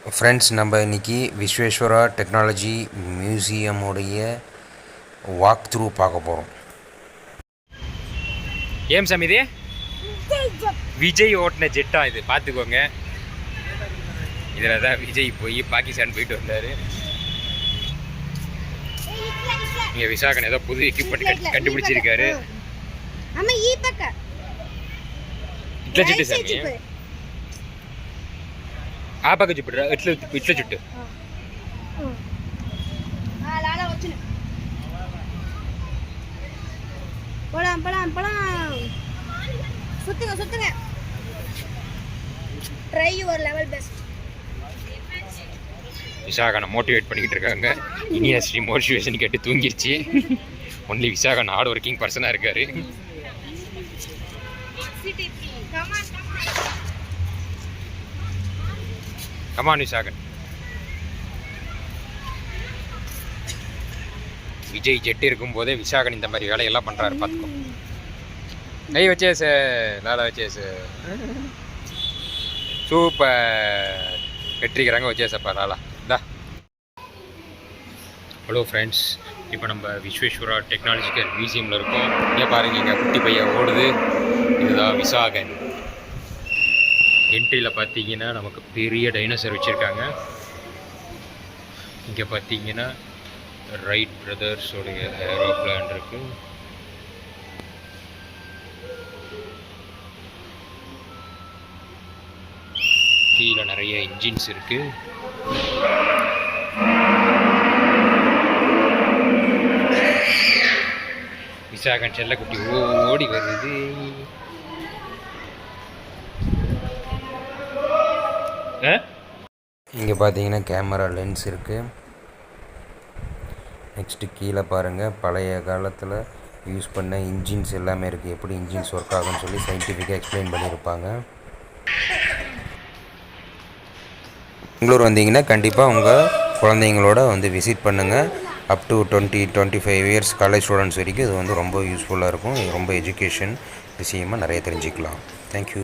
Friends, நம்ம இன்றைக்கி Visweswara technology மியூசியமுடைய walk through பார்க்க போகிறோம். ஏம் சாமி இது விஜய் ஓட்டின ஜெட்டா இது பார்த்துக்கோங்க. இதில் தான் விஜய் போய் பாகிஸ்தான் போயிட்டு வந்தார். இங்கே விசாகன் ஏதோ புது எக்யூப்மெண்ட் கண்டுபிடிச்சிருக்காரு. ఇట్లా చుట్టు సామి ఆ పక్క చూపిడ్రా ఇట్లా ఇట్లా చుట్టు போலாம் போலாம் போலாம் சுத்துங்க சுத்துங்க ட்ரை யுவர் லெவல் பெஸ்ட். விசாகனை மோட்டிவேட் பண்ணிக்கிட்டு இருக்காங்க. இனியஸ்ரீ மோட்டிவேஷன் கேட்டு தூங்கிருச்சு. ஒன்லி விசாகன் ஹார்ட் ஒர்க்கிங் பர்சனாக இருக்காரு. கமான் விசாகன். விஜய் ஜெட்டு இருக்கும்போதே விசாகன் இந்த மாதிரி வேலையெல்லாம் பண்ணுறாரு. பார்த்துக்கோ. கை வச்சேசு லாலா வச்சேசு சூப்பர் வெற்றிக்கிறாங்க. வச்சேசப்பா லாலா இந்தா. ஹலோ ஃப்ரெண்ட்ஸ், இப்போ நம்ம விஸ்வேஸ்வரா டெக்னாலஜிக்கல் மியூசியமில் இருக்கோம். இங்கே பாருங்கள், இங்கே குட்டி பையன் ஓடுது. இதுதான் விசாகன். என்ட்ரியில் பார்த்தீங்கன்னா நமக்கு பெரிய டைனோசர் வச்சுருக்காங்க. இங்கே பார்த்தீங்கன்னா ரைட் பிரதர்ஸோடைய ஏரோப்ளான் இருக்குது. கீழே நிறைய இன்ஜின்ஸ் இருக்குது. விசாகன் செல்லக்குட்டி ஓடி வருது. இங்கே பார்த்தீங்கன்னா கேமரா லென்ஸ் இருக்குது. நெக்ஸ்ட்டு கீழே பாருங்கள், பழைய காலத்தில் யூஸ் பண்ண இன்ஜின்ஸ் எல்லாமே இருக்குது. எப்படி இன்ஜின்ஸ் ஒர்க் ஆகும்னு சொல்லி சயின்டிஃபிக்காக எக்ஸ்பிளைன் பண்ணியிருப்பாங்க. பெங்களூர் வந்தீங்கன்னா கண்டிப்பாக உங்கள் குழந்தைங்களோட வந்து விசிட் பண்ணுங்கள். Up to 20-25 years college students வரைக்கும் இது வந்து ரொம்ப யூஸ்ஃபுல்லாக இருக்கும். ரொம்ப எஜுகேஷன் விஷயமாக நிறைய தெரிஞ்சுக்கலாம். தேங்க்யூ.